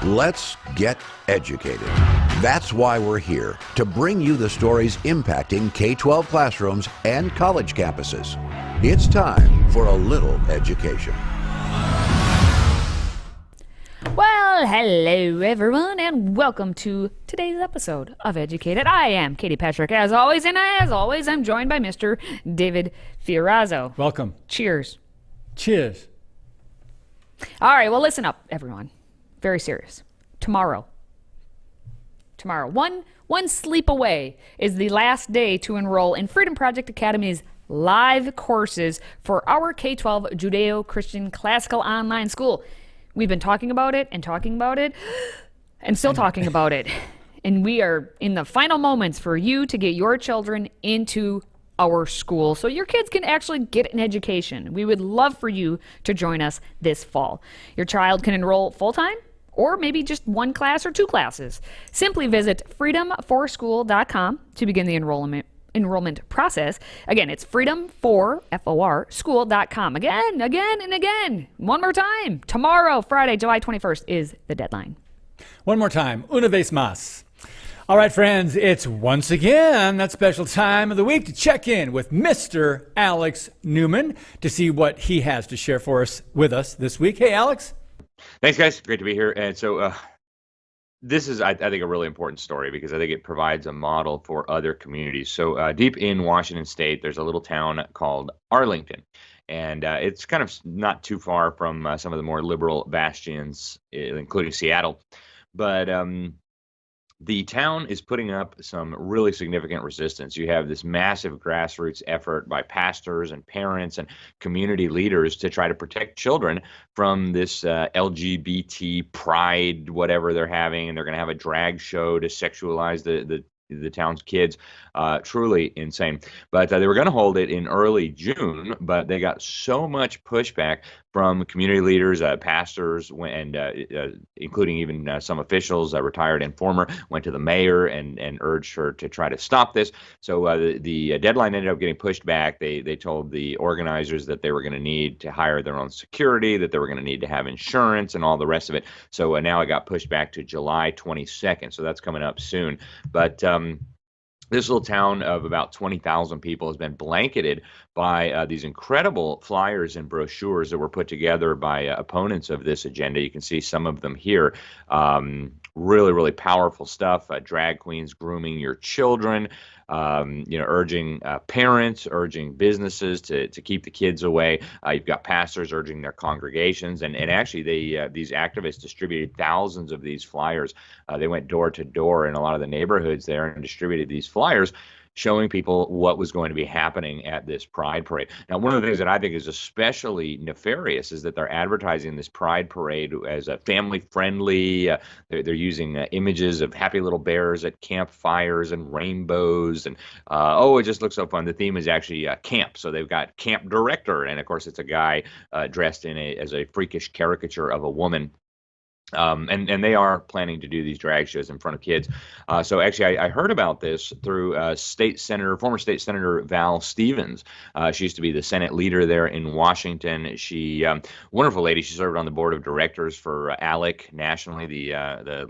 Let's get educated. That's why we're here, to bring you the stories impacting K-12 classrooms and college campuses. It's time for a little education. Well, hello everyone, and welcome to today's episode of Educated. I am Katie Patrick, as always, and as always, I'm joined by Mr. David Fiorazzo. Welcome. Cheers. Cheers. All right, well, listen up, everyone. Very serious. Tomorrow, one sleep away is the last day to enroll in Freedom Project Academy's live courses for our K-12 Judeo-Christian Classical Online School. We've been talking about it and still talking about it. And we are in the final moments for you to get your children into our school so your kids can actually get an education. We would love for you to join us this fall. Your child can enroll full-time or maybe just one class or two classes. Simply visit freedomforschool.com to begin the enrollment process. Again, it's freedomforschool.com. Again. One more time. Tomorrow, Friday, July 21st is the deadline. One more time. Una vez más. All right, friends, it's once again that special time of the week to check in with Mr. Alex Newman to see what he has to share with us this week. Hey, Alex. Thanks, guys. Great to be here. And so this is, I think, a really important story because I think it provides a model for other communities. So deep in Washington State, there's a little town called Arlington. And it's kind of not too far from some of the more liberal bastions, including Seattle. But the town is putting up some really significant resistance. You have this massive grassroots effort by pastors and parents and community leaders to try to protect children from this LGBT pride, whatever they're having, and they're going to have a drag show to sexualize the town's kids. Truly insane. But they were going to hold it in early June, but they got so much pushback from community leaders, pastors, and including even some officials, retired and former, went to the mayor and urged her to try to stop this. So the deadline ended up getting pushed back. They told the organizers that they were going to need to hire their own security, that they were going to need to have insurance and all the rest of it. So now it got pushed back to July 22nd. So that's coming up soon. But this little town of about 20,000 people has been blanketed by these incredible flyers and brochures that were put together by opponents of this agenda. You can see some of them here. Really, really powerful stuff. Drag queens grooming your children, urging parents, urging businesses to keep the kids away. You've got pastors urging their congregations. And actually, these activists distributed thousands of these flyers. They went door to door in a lot of the neighborhoods there and distributed these flyers, showing people what was going to be happening at this Pride Parade. Now, one of the things that I think is especially nefarious is that they're advertising this Pride Parade as a family-friendly. They're using images of happy little bears at campfires and rainbows. And, it just looks so fun. The theme is actually camp. So they've got camp director. And, of course, it's a guy dressed as a freakish caricature of a woman. And they are planning to do these drag shows in front of kids. So actually, I heard about this through former State Senator Val Stevens. She used to be the Senate leader there in Washington. She, wonderful lady. She served on the board of directors for ALEC nationally, the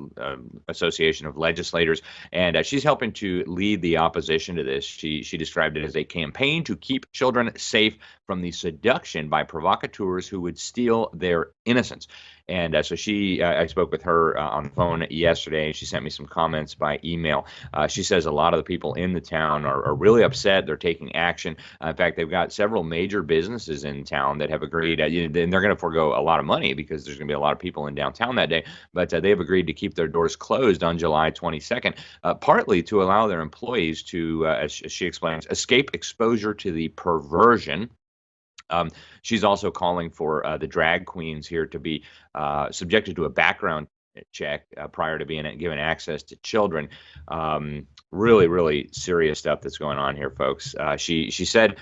Association of Legislators, and she's helping to lead the opposition to this. She described it as a campaign to keep children safe from the seduction by provocateurs who would steal their innocence. And so I spoke with her on the phone yesterday, and she sent me some comments by email. She says a lot of the people in the town are really upset. They're taking action. In fact, they've got several major businesses in town that have agreed, and they're going to forego a lot of money because there's going to be a lot of people in downtown that day, but they've agreed to keep their doors closed on July 22nd, partly to allow their employees to, as she explains, escape exposure to the perversion. She's also calling for the drag queens here to be subjected to a background check prior to being given access to children. Really, really serious stuff that's going on here, folks. She said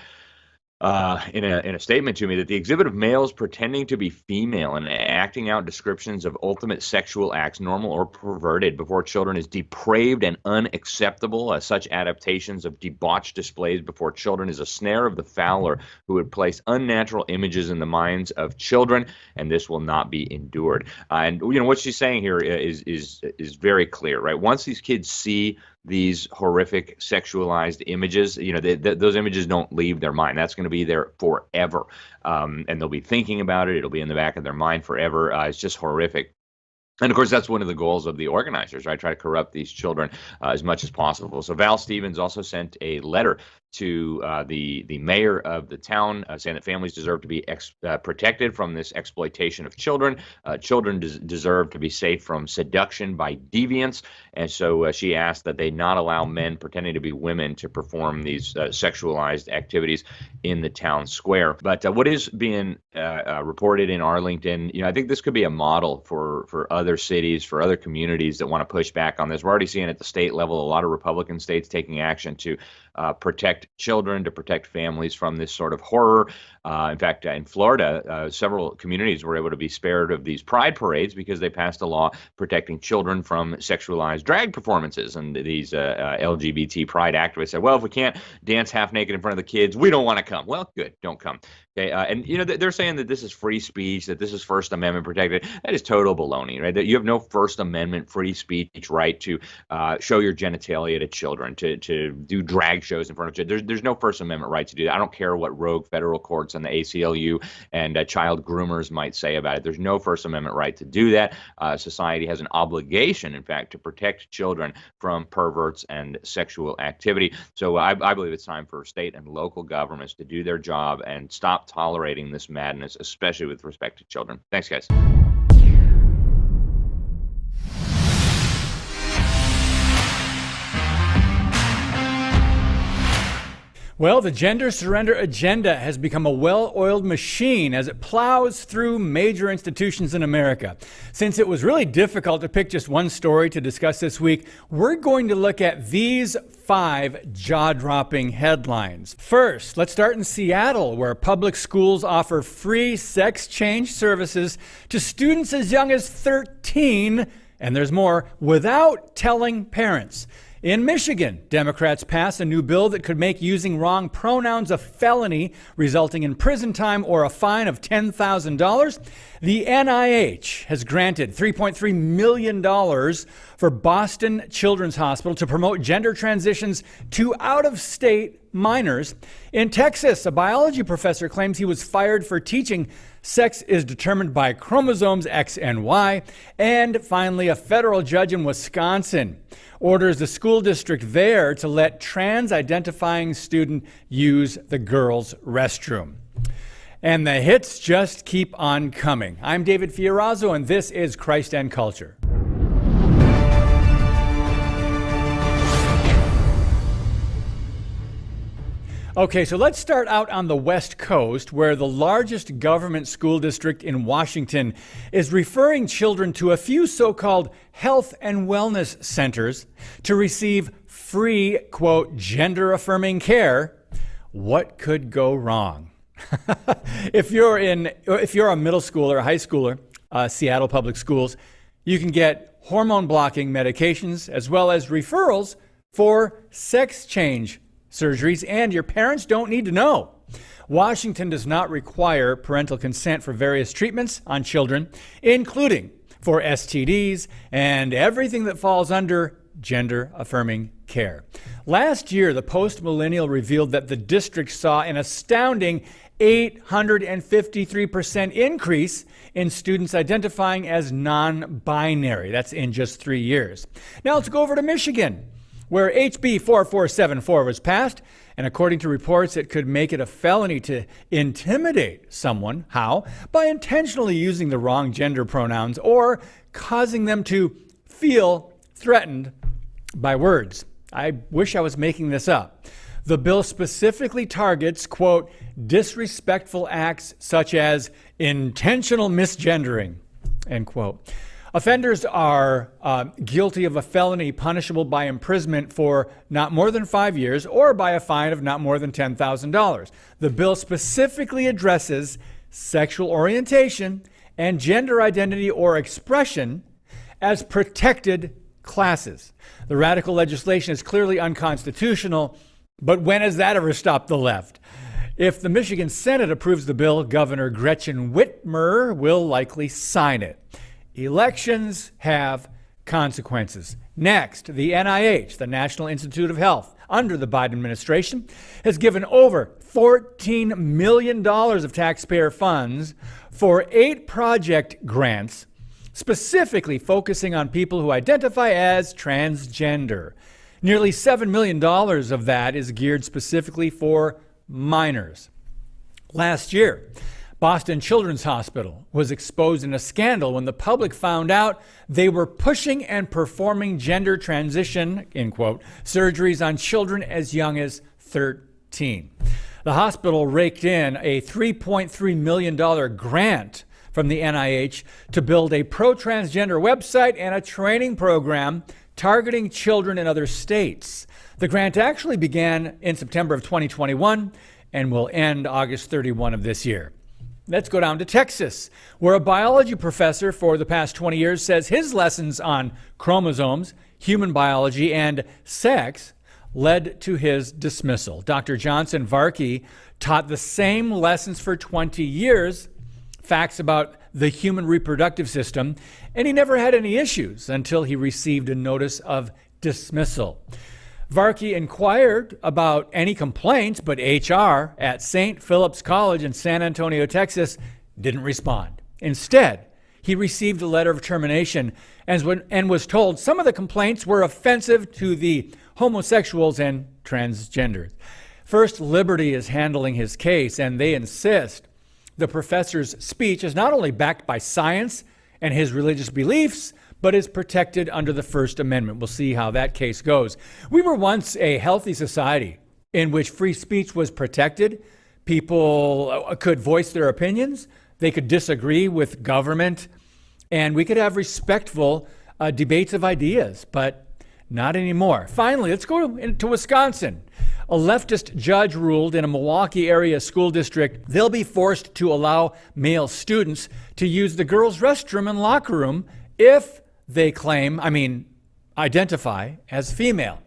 in a statement to me that the exhibit of males pretending to be female and acting out descriptions of ultimate sexual acts, normal or perverted, before children is depraved and unacceptable. Such adaptations of debauched displays before children is a snare of the fowler who would place unnatural images in the minds of children, and this will not be endured. And what she's saying here is very clear, right? Once these kids see these horrific sexualized images, those images don't leave their mind. That's going to be there forever. And they'll be thinking about it. It'll be in the back of their mind forever. It's just horrific. And of course, that's one of the goals of the organizers, right? Try to corrupt these children as much as possible. So Val Stevens also sent a letter to the mayor of the town saying that families deserve to be protected from this exploitation of children. Children deserve to be safe from seduction by deviants. And so she asked that they not allow men pretending to be women to perform these sexualized activities in the town square. But what is being reported in Arlington, I think this could be a model for other cities, for other communities that want to push back on this. We're already seeing at the state level a lot of Republican states taking action to protect children, to protect families from this sort of horror. In fact, in Florida, several communities were able to be spared of these pride parades because they passed a law protecting children from sexualized drag performances. And these LGBT pride activists said, well, if we can't dance half naked in front of the kids, we don't want to come. Well, good, don't come. Okay, and they're saying that this is free speech, that this is First Amendment protected. That is total baloney, right? That you have no First Amendment free speech right to show your genitalia to children, to do drag shows in front of children. There's no First Amendment right to do that. I don't care what rogue federal courts and the ACLU and child groomers might say about it. There's no First Amendment right to do that. Society has an obligation, in fact, to protect children from perverts and sexual activity. So I believe it's time for state and local governments to do their job and stop tolerating this madness, especially with respect to children. Thanks, guys. Well, the gender surrender agenda has become a well-oiled machine as it plows through major institutions in America. Since it was really difficult to pick just one story to discuss this week, we're going to look at these 5 jaw-dropping headlines. First, let's start in Seattle, where public schools offer free sex change services to students as young as 13, and there's more, without telling parents. In Michigan, Democrats pass a new bill that could make using wrong pronouns a felony, resulting in prison time or a fine of $10,000. The NIH has granted $3.3 million for Boston Children's Hospital to promote gender transitions to out-of-state minors. In Texas, a biology professor claims he was fired for teaching sex is determined by chromosomes X and Y. And finally, a federal judge in Wisconsin orders the school district there to let trans-identifying student use the girls' restroom. And the hits just keep on coming. I'm David Fiorazzo, and this is Christ and Culture. Okay, so let's start out on the West Coast, where the largest government school district in Washington is referring children to a few so-called health and wellness centers to receive free, quote, gender-affirming care. What could go wrong? If you're a middle schooler or a high schooler, Seattle Public Schools, you can get hormone-blocking medications as well as referrals for sex change surgeries, and your parents don't need to know. Washington does not require parental consent for various treatments on children, including for STDs and everything that falls under gender-affirming care. Last year, the Post-Millennial revealed that the district saw an astounding 853% increase in students identifying as non-binary. That's in just 3 years. Now let's go over to Michigan, where HB 4474 was passed, and according to reports, it could make it a felony to intimidate someone. How? By intentionally using the wrong gender pronouns or causing them to feel threatened by words. I wish I was making this up. The bill specifically targets, quote, disrespectful acts such as intentional misgendering, end quote. Offenders are guilty of a felony punishable by imprisonment for not more than 5 years or by a fine of not more than $10,000. The bill specifically addresses sexual orientation and gender identity or expression as protected classes. The radical legislation is clearly unconstitutional, but when has that ever stopped the left? If the Michigan Senate approves the bill, Governor Gretchen Whitmer will likely sign it. Elections have consequences. Next, the NIH, the National Institute of Health, under the Biden administration, has given over $14 million of taxpayer funds for 8 project grants, specifically focusing on people who identify as transgender. Nearly $7 million of that is geared specifically for minors. Last year, Boston Children's Hospital was exposed in a scandal when the public found out they were pushing and performing gender transition, in quote, surgeries on children as young as 13. The hospital raked in a $3.3 million grant from the NIH to build a pro-transgender website and a training program targeting children in other states. The grant actually began in September of 2021 and will end August 31 of this year. Let's go down to Texas, where a biology professor for the past 20 years says his lessons on chromosomes, human biology, and sex led to his dismissal. Dr. Johnson Varkey taught the same lessons for 20 years, facts about the human reproductive system, and he never had any issues until he received a notice of dismissal. Varkey inquired about any complaints, but HR at St. Philip's College in San Antonio, Texas, didn't respond. Instead, he received a letter of termination and was told some of the complaints were offensive to the homosexuals and transgenders. First Liberty is handling his case, and they insist the professor's speech is not only backed by science and his religious beliefs, but is protected under the First Amendment. We'll see how that case goes. We were once a healthy society in which free speech was protected. People could voice their opinions. They could disagree with government. And we could have respectful debates of ideas, but not anymore. Finally, let's go to Wisconsin. A leftist judge ruled in a Milwaukee area school district they'll be forced to allow male students to use the girls' restroom and locker room if they identify as female.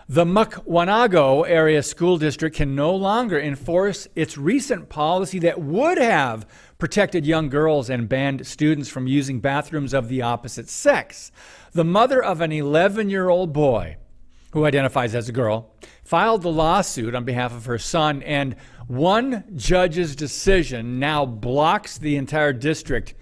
The Mukwonago area school district can no longer enforce its recent policy that would have protected young girls and banned students from using bathrooms of the opposite sex. The mother of an 11-year-old boy who identifies as a girl filed the lawsuit on behalf of her son, and one judge's decision now blocks the entire district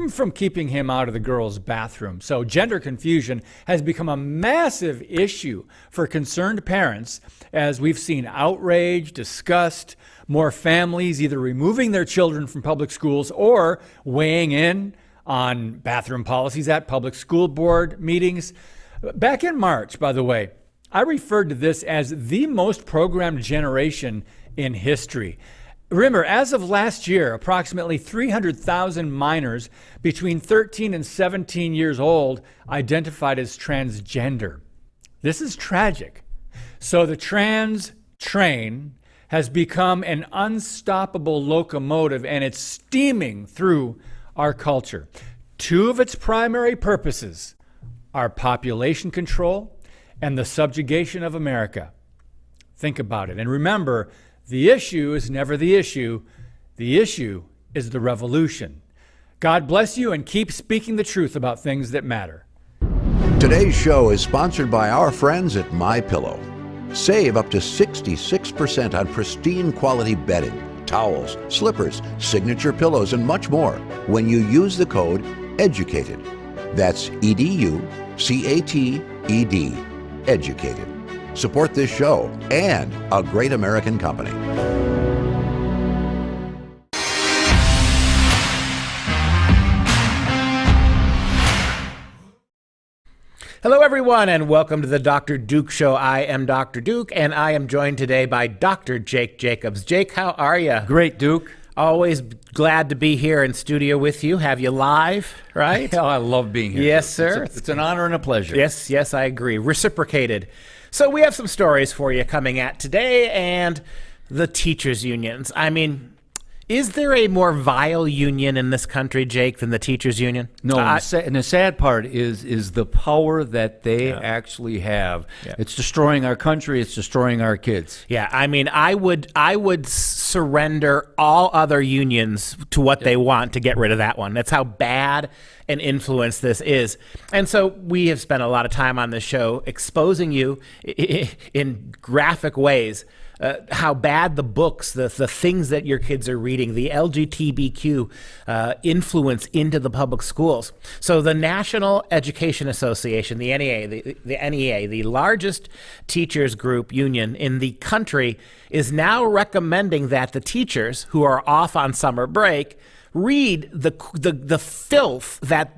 from keeping him out of the girls' bathroom. So gender confusion has become a massive issue for concerned parents, as we've seen outrage, disgust, more families either removing their children from public schools or weighing in on bathroom policies at public school board meetings. Back in March, by the way, I referred to this as the most programmed generation in history. Remember, as of last year, approximately 300,000 minors between 13 and 17 years old identified as transgender. This is tragic. So the trans train has become an unstoppable locomotive, and it's steaming through our culture. Two of its primary purposes are population control and the subjugation of America. Think about it. And remember, the issue is never the issue. The issue is the revolution. God bless you, and keep speaking the truth about things that matter. Today's show is sponsored by our friends at MyPillow. Save up to 66% on pristine quality bedding, towels, slippers, signature pillows, and much more when you use the code EDUCATED. That's EDUCATED. Educated. Support this show and a great American company. Hello, everyone, and welcome to the Dr. Duke Show. I am Dr. Duke, and I am joined today by Dr. Jake Jacobs. Jake, how are you? Great, Duke. always glad to be here in studio with you. Have you live, right? Oh, I love being here. Yes, sir. It's an honor and a pleasure. Yes, I agree. Reciprocated. So we have some stories for you coming at today, and the teachers' unions. I mean, is there a more vile union in this country, Jake, than the teachers' union? No, and the sad part is the power that they actually have. Yeah. It's destroying our country. It's destroying our kids. Yeah, I mean, I would surrender all other unions to what they want to get rid of that one. That's how bad an influence this is. And so we have spent a lot of time on this show exposing you in graphic ways how bad the books, the things that your kids are reading, the LGBTQ influence into the public schools. So the National Education Association, the NEA, the largest teachers group union in the country, is now recommending that the teachers who are off on summer break read the filth that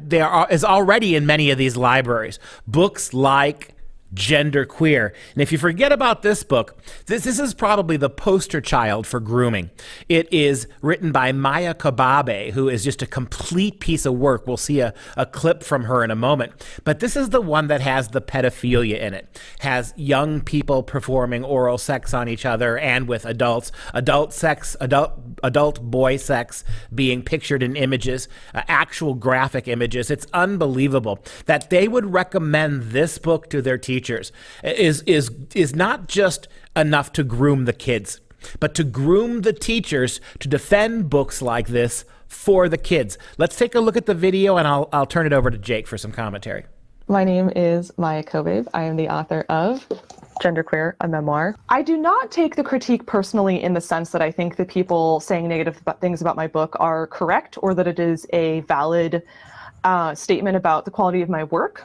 is already in many of these libraries. Books like Genderqueer. And if you forget about this book, this is probably the poster child for grooming. It is written by Maya Kababe, who is just a complete piece of work. We'll see a clip from her in a moment. But this is the one that has the pedophilia in it. Has young people performing oral sex on each other and with adults, adult boy sex being pictured in images, actual graphic images. It's unbelievable that they would recommend this book to their teachers. Is not just enough to groom the kids, but to groom the teachers to defend books like this for the kids. Let's take a look at the video, and I'll turn it over to Jake for some commentary. My name is Maya Kababe. I am the author of Genderqueer, a memoir. I do not take the critique personally in the sense that I think the people saying negative things about my book are correct, or that it is a valid statement about the quality of my work.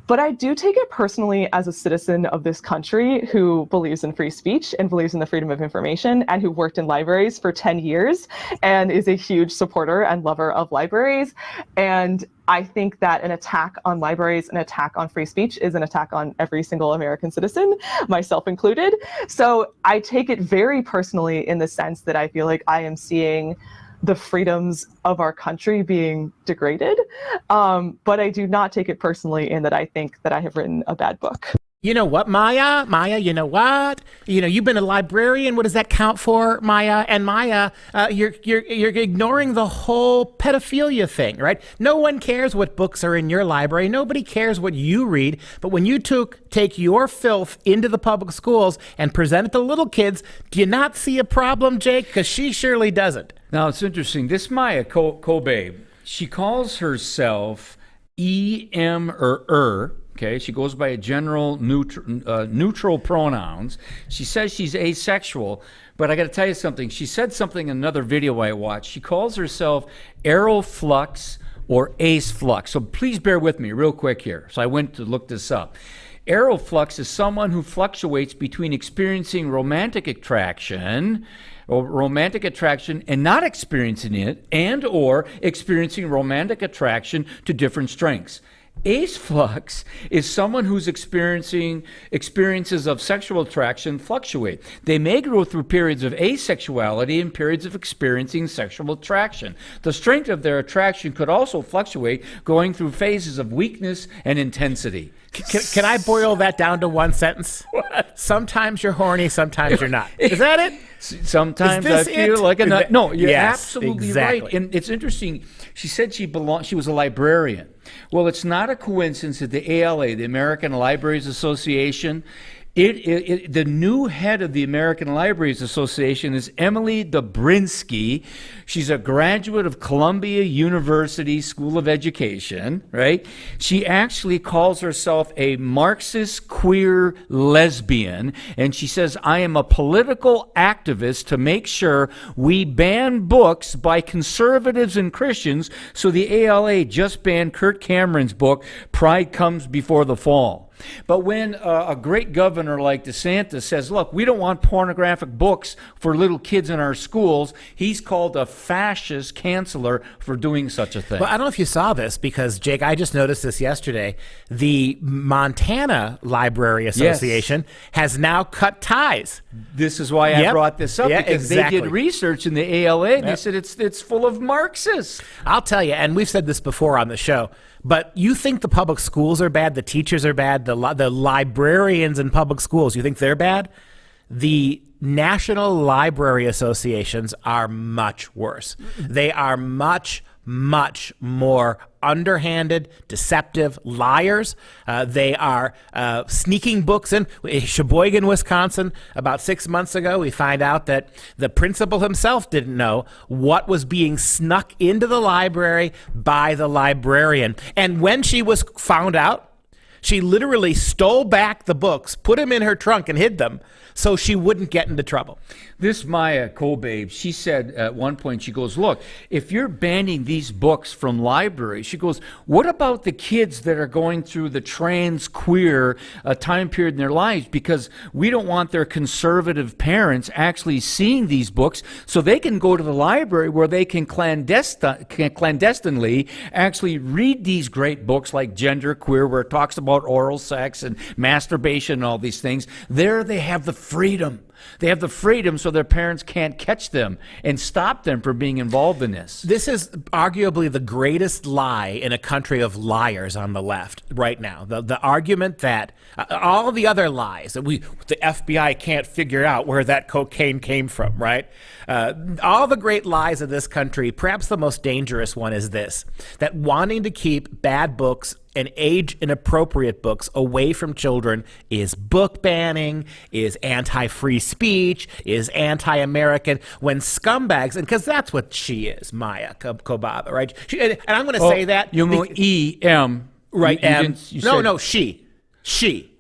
But I do take it personally as a citizen of this country who believes in free speech and believes in the freedom of information, and who worked in libraries for 10 years and is a huge supporter and lover of libraries. And I think that an attack on libraries, an attack on free speech, is an attack on every single American citizen, myself included. So I take it very personally in the sense that I feel like I am seeing the freedoms of our country being degraded. But I do not take it personally in that I think that I have written a bad book. You know what, Maya? Maya, you know what? You've been a librarian. What does that count for, Maya? And Maya, you're ignoring the whole pedophilia thing, right? No one cares what books are in your library. Nobody cares what you read. But when you take your filth into the public schools and present it to little kids, do you not see a problem, Jake? Because she surely doesn't. Now, it's interesting. This Maya Kobe, she calls herself E-M or okay? She goes by a general neutral pronouns. She says she's asexual, but I got to tell you something. She said something in another video I watched. She calls herself Aeroflux or Aceflux. So please bear with me real quick here. So I went to look this up. Aeroflux is someone who fluctuates between experiencing romantic attraction and not experiencing it, and or experiencing romantic attraction to different strengths. Aceflux is someone whose experiences of sexual attraction fluctuate. They may go through periods of asexuality and periods of experiencing sexual attraction. The strength of their attraction could also fluctuate, going through phases of weakness and intensity. Can I boil that down to one sentence? What? Sometimes you're horny, sometimes you're not. Is that it? Sometimes I feel like a nut. No, you're absolutely exactly right. And it's interesting. She said she was a librarian. Well, it's not a coincidence that the ALA, the American Libraries Association, the new head of the American Libraries Association is Emily Dobrinsky. She's a graduate of Columbia University School of Education, right? She actually calls herself a Marxist queer lesbian, and she says, I am a political activist to make sure we ban books by conservatives and Christians. So the ALA just banned Kurt Cameron's book, Pride Comes Before the Fall. But when a great governor like DeSantis says, look, we don't want pornographic books for little kids in our schools, he's called a fascist canceller for doing such a thing. Well, I don't know if you saw this because, Jake, I just noticed this yesterday. The Montana Library Association has now cut ties. This is why I brought this up, because they did research in the ALA and they said it's full of Marxists. I'll tell you, and we've said this before on the show, but you think the public schools are bad, the teachers are bad, the librarians in public schools, you think they're bad? The National Library Associations are much worse. They are much more underhanded, deceptive liars. They are sneaking books in. Sheboygan, Wisconsin, about 6 months ago, we find out that the principal himself didn't know what was being snuck into the library by the librarian. And when she was found out, she literally stole back the books, put them in her trunk, and hid them so she wouldn't get into trouble. This Maya Kobabe, she said at one point, she goes, look, if you're banning these books from libraries, she goes, what about the kids that are going through the trans queer time period in their lives? Because we don't want their conservative parents actually seeing these books, so they can go to the library where they can clandestinely actually read these great books like Gender Queer, where it talks about oral sex and masturbation and all these things. There they have the freedom. They have the freedom so their parents can't catch them and stop them from being involved in this. This is arguably the greatest lie in a country of liars on the left right now. The argument that all the other lies that the FBI can't figure out where that cocaine came from, right? All the great lies of this country, perhaps the most dangerous one is this, that wanting to keep bad books and age-inappropriate books away from children is book banning, is anti-free speech, is anti-American, when scumbags, and because that's what she is, Maya Kobaba, right? And I'm going to say that. You mean E-M. Right, she,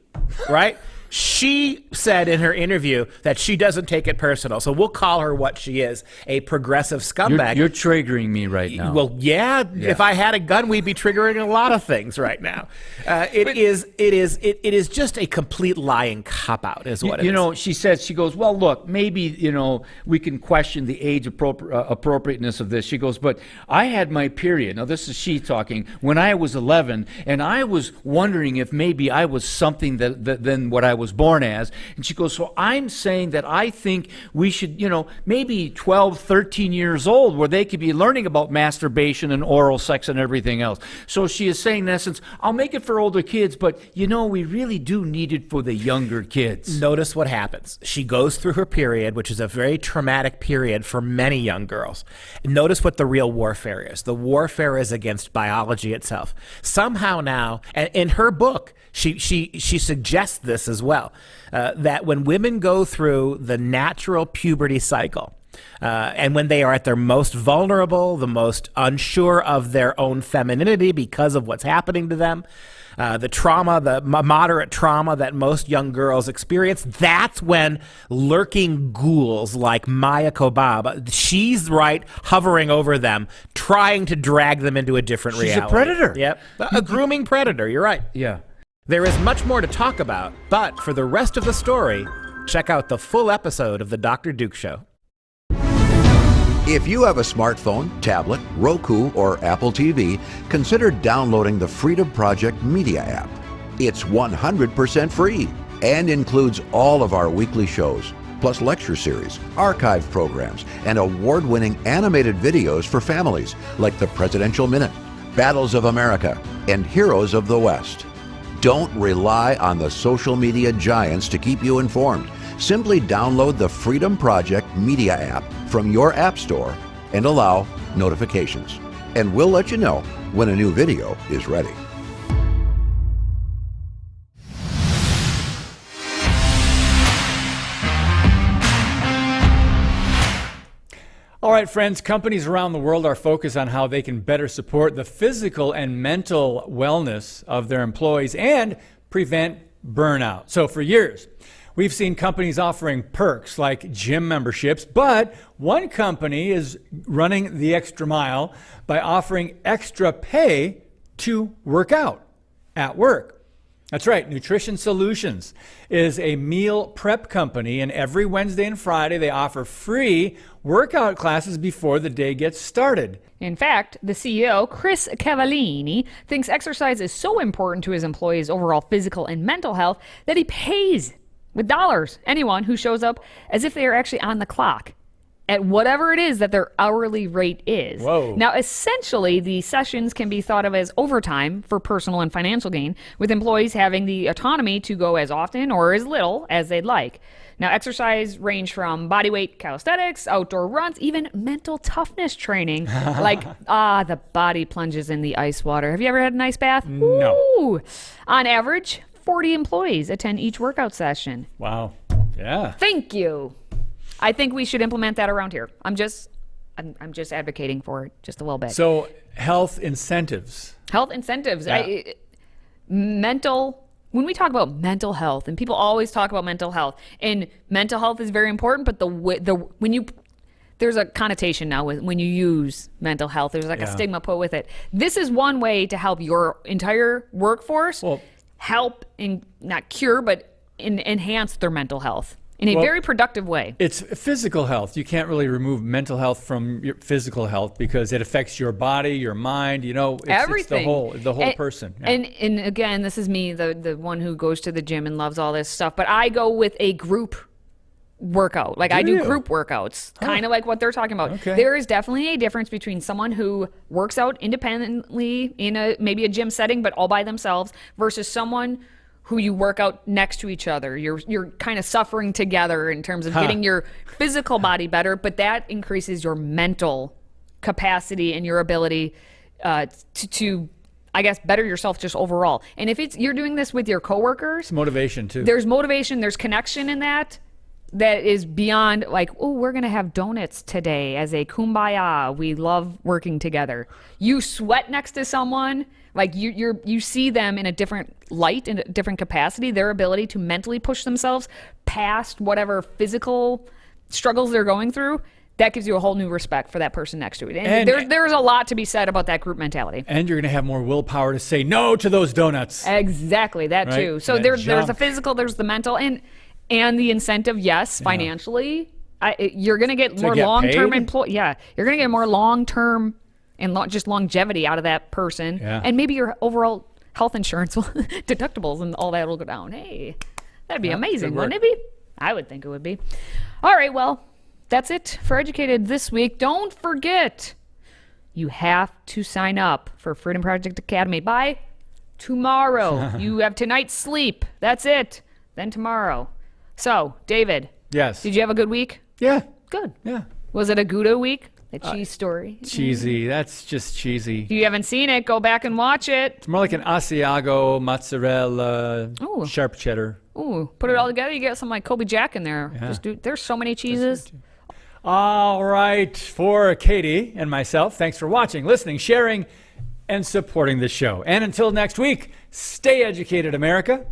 right? She said in her interview that she doesn't take it personal. So we'll call her what she is, a progressive scumbag. You're triggering me right now. Well, yeah. If I had a gun, we'd be triggering a lot of things right now. It is just a complete lying cop-out is what it is. You know, she goes, well, look, maybe, we can question the age appropriateness of this. She goes, but I had my period. Now, this is she talking. When I was 11, and I was wondering if maybe I was something than what I was born as. And she goes, so I'm saying that I think we should, maybe 12, 13 years old, where they could be learning about masturbation and oral sex and everything else. So she is saying, in essence, I'll make it for older kids, but we really do need it for the younger kids. Notice what happens. She goes through her period, which is a very traumatic period for many young girls. Notice what the real warfare is. The warfare is against biology itself. Somehow now, and in her book, she suggests this as well, that when women go through the natural puberty cycle, and when they are at their most vulnerable, the most unsure of their own femininity because of what's happening to them, the trauma, the moderate trauma that most young girls experience, that's when lurking ghouls like Maya Kobab, she's right, hovering over them, trying to drag them into a different reality. She's a predator. Yep, a grooming predator, you're right. Yeah. There is much more to talk about, but for the rest of the story, check out the full episode of The Dr. Duke Show. If you have a smartphone, tablet, Roku, or Apple TV, consider downloading the Freedom Project Media app. It's 100% free and includes all of our weekly shows, plus lecture series, archive programs, and award-winning animated videos for families like the Presidential Minute, Battles of America, and Heroes of the West. Don't rely on the social media giants to keep you informed. Simply download the Freedom Project Media app from your app store and allow notifications. And we'll let you know when a new video is ready. All right, friends, companies around the world are focused on how they can better support the physical and mental wellness of their employees and prevent burnout. So for years, we've seen companies offering perks like gym memberships, but one company is running the extra mile by offering extra pay to work out at work. That's right. Nutrition Solutions is a meal prep company, and every Wednesday and Friday they offer free workout classes before the day gets started. In fact, the CEO, Chris Cavallini, thinks exercise is so important to his employees' overall physical and mental health that he pays with dollars anyone who shows up as if they are actually on the clock at whatever it is that their hourly rate is. Whoa. Now, essentially, the sessions can be thought of as overtime for personal and financial gain, with employees having the autonomy to go as often or as little as they'd like. Now, exercise range from bodyweight calisthenics, outdoor runs, even mental toughness training, like the body plunges in the ice water. Have you ever had an ice bath? No. Ooh. On average, 40 employees attend each workout session. Wow. Yeah. Thank you. I think we should implement that around here. I'm just advocating for it just a little bit. So health incentives. Health incentives. Yeah. When we talk about mental health, and people always talk about mental health, and mental health is very important, but there's a connotation now with when you use mental health. There's like a stigma put with it. This is one way to help your entire workforce help not cure, but enhance their mental health in a very productive way. It's physical health. You can't really remove mental health from your physical health because it affects your body, your mind, everything. It's the whole person. Yeah. And again, this is me, the one who goes to the gym and loves all this stuff, but I go with a group workout. Like I do group workouts, kind of like what they're talking about. Okay. There is definitely a difference between someone who works out independently in maybe a gym setting, but all by themselves, versus someone who you work out next to each other. You're kind of suffering together in terms of getting your physical body better, but that increases your mental capacity and your ability to I guess better yourself just overall. And if you're doing this with your coworkers, It's motivation too. there's motivation, there's connection in that is beyond like, oh, we're gonna have donuts today as a kumbaya. We love working together. You sweat next to someone, like you see them in a different light, in a different capacity, their ability to mentally push themselves past whatever physical struggles they're going through. That gives you a whole new respect for that person next to it. And there's a lot to be said about that group mentality. And you're going to have more willpower to say no to those donuts. Exactly, that Right? too. So That there's jump. the physical, there's the mental, and the incentive, yes, financially. You're going to get more get long-term paid? you're going to get more long-term and just longevity out of that person. Yeah. And maybe your overall health insurance deductibles and all that will go down. Hey, that'd be amazing, good work. wouldn't it be? I would think it would be. All right, well, that's it for Educated this week. Don't forget, you have to sign up for Freedom Project Academy by tomorrow. You have tonight's sleep. That's it. Then tomorrow. So, David. Yes. Did you have a good week? Yeah. Good. Yeah. Was it a Gouda week? The cheese story? Cheesy. That's just cheesy. If you haven't seen it, go back and watch it. It's more like an Asiago, mozzarella, Ooh. sharp cheddar. Ooh, put it all together, you get some like Kobe Jack in there. Yeah. There's so many cheeses. All right. For Katie and myself, thanks for watching, listening, sharing, and supporting the show. And until next week, stay educated, America.